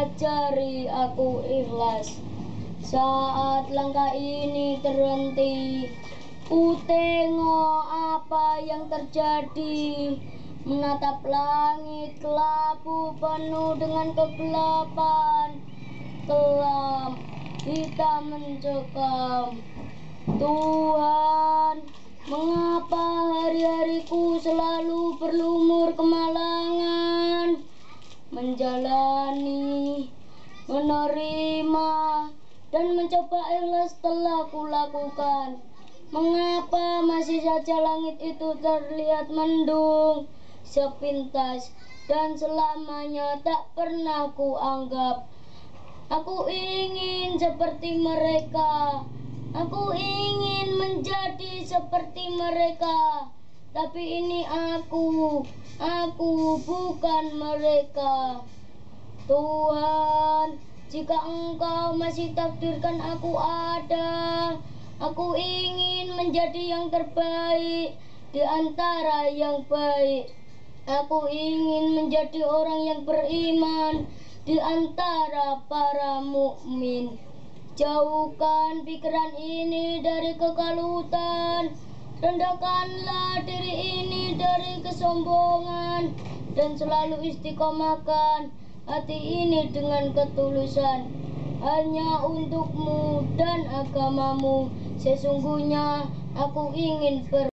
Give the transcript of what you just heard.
ajari aku ikhlas. Saat langkah ini terhenti, ku tengok apa yang terjadi. Menatap langit kelabu penuh dengan kegelapan. Kelam, hitam mencekam. Tuhan, mengapa hari-hariku selalu berlumur kemalangan? Menjalani, menerima, dan mencoba ikhlas telah kulakukan. Mengapa masih saja langit itu terlihat mendung sepintas dan selamanya tak pernah kuanggap? Aku ingin seperti mereka. Aku ingin menjadi seperti mereka. Tapi ini aku bukan mereka. Tuhan, jika Engkau masih takdirkan aku ada, aku ingin menjadi yang terbaik di antara yang baik. Aku ingin menjadi orang yang beriman di antara para mukmin. Jauhkan pikiran ini dari kekalutan. Rendahkanlah diri ini dari kesombongan. Dan selalu istiqomahkan hati ini dengan ketulusan. Hanya untukmu dan agamamu. Sesungguhnya aku ingin